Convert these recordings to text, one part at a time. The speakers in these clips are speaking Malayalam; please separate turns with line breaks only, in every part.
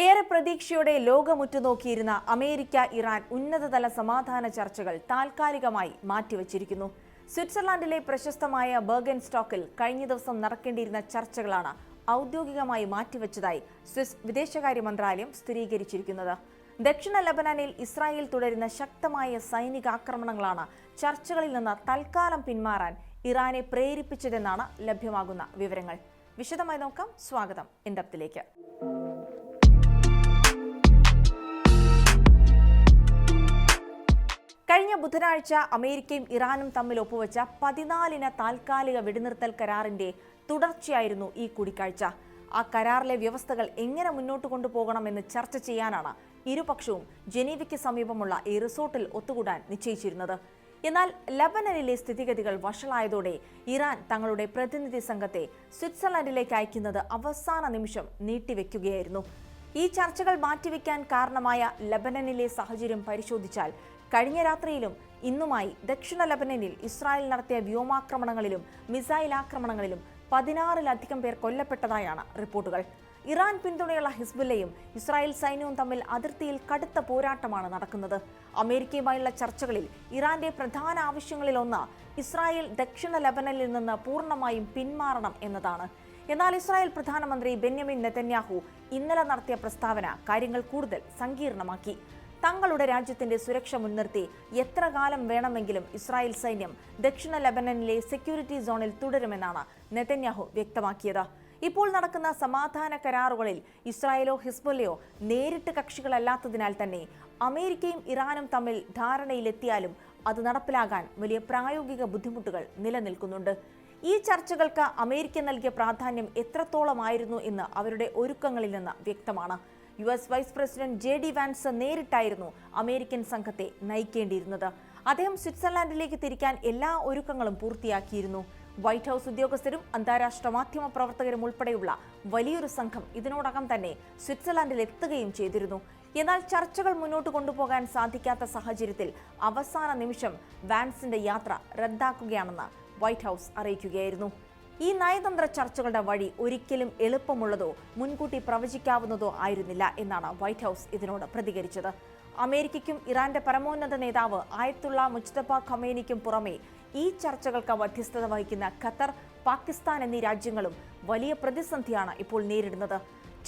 ഏറെ പ്രതീക്ഷയോടെ ലോകമുറ്റുനോക്കിയിരുന്ന അമേരിക്ക ഇറാൻ ഉന്നതതല സമാധാന ചർച്ചകൾ താൽക്കാലികമായി മാറ്റിവച്ചിരിക്കുന്നു. സ്വിറ്റ്സർലാൻഡിലെ പ്രശസ്തമായ ബെർഗൻ സ്റ്റോക്കിൽ കഴിഞ്ഞ ദിവസം നടക്കേണ്ടിയിരുന്ന ചർച്ചകളാണ് ഔദ്യോഗികമായി മാറ്റിവച്ചതായി സ്വിസ് വിദേശകാര്യ മന്ത്രാലയം സ്ഥിരീകരിച്ചിരിക്കുന്നത്. ദക്ഷിണ ലബനാനിൽ ഇസ്രായേൽ തുടരുന്ന ശക്തമായ സൈനികാക്രമണങ്ങളാണ് ചർച്ചകളിൽ നിന്ന് തൽക്കാലം പിന്മാറാൻ ഇറാനെ പ്രേരിപ്പിച്ചതെന്നാണ് ലഭ്യമാകുന്ന വിവരങ്ങൾ. വിശദമായി നോക്കാം. സ്വാഗതം ഇൻഡപ്തിലേക്ക്. കഴിഞ്ഞ ബുധനാഴ്ച അമേരിക്കയും ഇറാനും തമ്മിൽ ഒപ്പുവെച്ച 14-ഇന താൽക്കാലിക വെടിനിർത്തൽ കരാറിന്റെ തുടർച്ചയായിരുന്നു ഈ കൂടിക്കാഴ്ച. ആ കരാറിലെ വ്യവസ്ഥകൾ എങ്ങനെ മുന്നോട്ട് കൊണ്ടുപോകണമെന്ന് ചർച്ച ചെയ്യാനാണ് ഇരുപക്ഷവും ജനീവയ്ക്ക് സമീപമുള്ള ഈ റിസോർട്ടിൽ ഒത്തുകൂടാൻ നിശ്ചയിച്ചിരുന്നത്. എന്നാൽ ലബനനിലെ സ്ഥിതിഗതികൾ വഷളായതോടെ ഇറാൻ തങ്ങളുടെ പ്രതിനിധി സംഘത്തെ സ്വിറ്റ്സർലൻഡിലേക്ക് അയക്കുന്നത് അവസാന നിമിഷം നീട്ടിവെക്കുകയായിരുന്നു. ഈ ചർച്ചകൾ മാറ്റിവെക്കാൻ കാരണമായ ലബനനിലെ സാഹചര്യം പരിശോധിച്ചാൽ കഴിഞ്ഞ രാത്രിയിലും ഇന്നുമായി ദക്ഷിണ ലബനനിൽ ഇസ്രായേൽ നടത്തിയ വ്യോമാക്രമണങ്ങളിലും മിസൈൽ ആക്രമണങ്ങളിലും 16-ലധികം പേർ കൊല്ലപ്പെട്ടതായാണ് റിപ്പോർട്ടുകൾ. ഇറാൻ പിന്തുണയുള്ള ഹിസ്ബുല്ലയും ഇസ്രായേൽ സൈന്യവും തമ്മിൽ അതിർത്തിയിൽ കടുത്ത പോരാട്ടമാണ് നടക്കുന്നത്. അമേരിക്കയുമായുള്ള ചർച്ചകളിൽ ഇറാന്റെ പ്രധാന ആവശ്യങ്ങളിലൊന്ന് ഇസ്രായേൽ ദക്ഷിണ ലബനനിൽ നിന്ന് പൂർണ്ണമായും പിന്മാറണം എന്നതാണ്. എന്നാൽ ഇസ്രായേൽ പ്രധാനമന്ത്രി ബെന്യാമിൻ നെതന്യാഹു ഇന്നലെ നടത്തിയ പ്രസ്താവന കാര്യങ്ങൾ കൂടുതൽ സങ്കീർണമാക്കി. തങ്ങളുടെ രാജ്യത്തിന്റെ സുരക്ഷ മുൻനിർത്തി എത്ര കാലം വേണമെങ്കിലും ഇസ്രായേൽ സൈന്യം ദക്ഷിണ ലബനനിലെ സെക്യൂരിറ്റി സോണിൽ തുടരുമെന്നാണ് നെതന്യാഹു വ്യക്തമാക്കിയത്. ഇപ്പോൾ നടക്കുന്ന സമാധാന കരാറുകളിൽ ഇസ്രായേലോ ഹിസ്ബുല്ലയോ നേരിട്ട് കക്ഷികളല്ലാത്തതിനാൽ തന്നെ അമേരിക്കയും ഇറാനും തമ്മിൽ ധാരണയിലെത്തിയാലും അത് നടപ്പിലാകാൻ വലിയ പ്രായോഗിക ബുദ്ധിമുട്ടുകൾ നിലനിൽക്കുന്നുണ്ട്. ഈ ചർച്ചകൾക്ക് അമേരിക്ക നൽകിയ പ്രാധാന്യം എത്രത്തോളമായിരുന്നു എന്ന് അവരുടെ ഒരുക്കങ്ങളിൽ നിന്ന് വ്യക്തമാണ്. US vice president JD Vance നേരിട്ടായിരുന്നു അമേരിക്കൻ സംഘത്തെ നയിക്കേണ്ടിയിരുന്നത്. അദ്ദേഹം സ്വിറ്റ്സർലാൻഡിലേക്ക് തിരിക്കാൻ എല്ലാ ഒരുക്കങ്ങളും പൂർത്തിയാക്കിയിരുന്നു. വൈറ്റ് ഹൌസ് ഉദ്യോഗസ്ഥരും അന്താരാഷ്ട്ര മാധ്യമ പ്രവർത്തകരും ഉൾപ്പെടെയുള്ള വലിയൊരു സംഘം ഇതിനോടകം തന്നെ സ്വിറ്റ്സർലാൻഡിൽ എത്തുകയും ചെയ്തിരുന്നു. എന്നാൽ ചർച്ചകൾ മുന്നോട്ട് കൊണ്ടുപോകാൻ സാധിക്കാത്ത സാഹചര്യത്തിൽ അവസാന നിമിഷം വാൻസിന്റെ യാത്ര റദ്ദാക്കുകയാണെന്ന് വൈറ്റ് ഹൌസ് അറിയിക്കുകയായിരുന്നു. ഈ നയതന്ത്ര ചർച്ചകളുടെ വഴി ഒരിക്കലും എളുപ്പമുള്ളതോ മുൻകൂട്ടി പ്രവചിക്കാവുന്നതോ ആയിരുന്നില്ല എന്നാണ് വൈറ്റ് ഹൌസ് ഇതിനോട് പ്രതികരിച്ചത്. അമേരിക്കയ്ക്കും ഇറാന്റെ പരമോന്നത നേതാവ് ആയത്തുള്ള മുജ്തബ ഖമേനിക്കും പുറമെ ഈ ചർച്ചകൾക്ക് മധ്യസ്ഥത വഹിക്കുന്ന ഖത്തർ, പാകിസ്ഥാൻ എന്നീ രാജ്യങ്ങളും വലിയ പ്രതിസന്ധിയാണ് ഇപ്പോൾ നേരിടുന്നത്.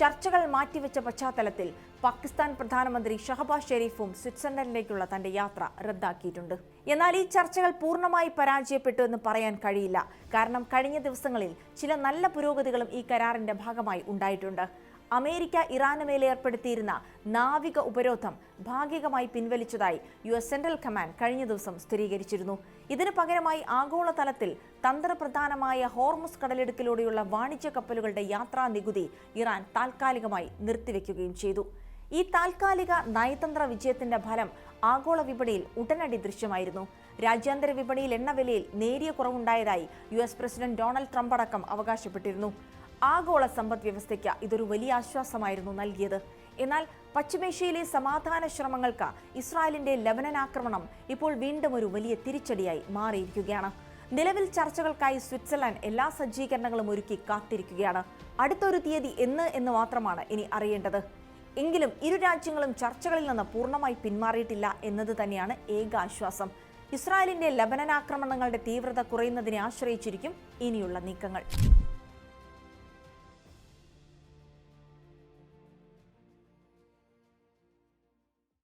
ചർച്ചകൾ മാറ്റിവെച്ച പശ്ചാത്തലത്തിൽ പാകിസ്ഥാൻ പ്രധാനമന്ത്രി ഷഹബാസ് ഷെരീഫും സ്വിറ്റ്സർലൻഡിലേക്കുള്ള തന്റെ യാത്ര റദ്ദാക്കിയിട്ടുണ്ട്. എന്നാൽ ഈ ചർച്ചകൾ പൂർണ്ണമായി പരാജയപ്പെട്ടു എന്ന് പറയാൻ കഴിയില്ല. കാരണം കഴിഞ്ഞ ദിവസങ്ങളിൽ ചില നല്ല പുരോഗതികളും ഈ കരാറിന്റെ ഭാഗമായി ഉണ്ടായിട്ടുണ്ട്. അമേരിക്ക ഇറാന് മേലെ ഏർപ്പെടുത്തിയിരുന്ന നാവിക ഉപരോധം ഭാഗികമായി പിൻവലിച്ചതായി US സെൻട്രൽ കമാൻഡ് കഴിഞ്ഞ ദിവസം സ്ഥിരീകരിച്ചിരുന്നു. ഇതിന് പകരമായി ആഗോളതലത്തിൽ തന്ത്രപ്രധാനമായ ഹോർമുസ് കടലിടുക്കിലൂടെയുള്ള വാണിജ്യ കപ്പലുകളുടെ യാത്രാ നികുതി ഇറാൻ താൽക്കാലികമായി നിർത്തിവെക്കുകയും ചെയ്തു. ഈ താൽക്കാലിക നയതന്ത്ര വിജയത്തിന്റെ ഫലം ആഗോള വിപണിയിൽ ഉടനടി ദൃശ്യമായിരുന്നു. രാജ്യാന്തര വിപണിയിൽ എണ്ണവിലയിൽ നേരിയ കുറവുണ്ടായതായി US പ്രസിഡന്റ് ഡൊണാൾഡ് ട്രംപ് അടക്കം അവകാശപ്പെട്ടിരുന്നു. ആഗോള സമ്പദ് വ്യവസ്ഥയ്ക്ക് ഇതൊരു വലിയ ആശ്വാസമായിരുന്നു നൽകിയത്. എന്നാൽ പശ്ചിമേഷ്യയിലെ സമാധാന ശ്രമങ്ങൾക്ക് ഇസ്രായേലിന്റെ ലബനൻ ആക്രമണം ഇപ്പോൾ വീണ്ടും ഒരു വലിയ തിരിച്ചടിയായി മാറിയിരിക്കുകയാണ്. നിലവിൽ ചർച്ചകൾക്കായി സ്വിറ്റ്സർലൻഡ് എല്ലാ സജ്ജീകരണങ്ങളും ഒരുക്കി കാത്തിരിക്കുകയാണ്. അടുത്തൊരു തീയതി എന്ന് മാത്രമാണ് ഇനി അറിയേണ്ടത്. എങ്കിലും ഇരു രാജ്യങ്ങളും ചർച്ചകളിൽ നിന്ന് പൂർണ്ണമായി പിന്മാറിയിട്ടില്ല എന്നത് തന്നെയാണ് ഏക ആശ്വാസം. ഇസ്രായേലിന്റെ ലബനൻ ആക്രമണങ്ങളുടെ തീവ്രത കുറയുന്നതിനെ ആശ്രയിച്ചിരിക്കും ഇനിയുള്ള നീക്കങ്ങൾ.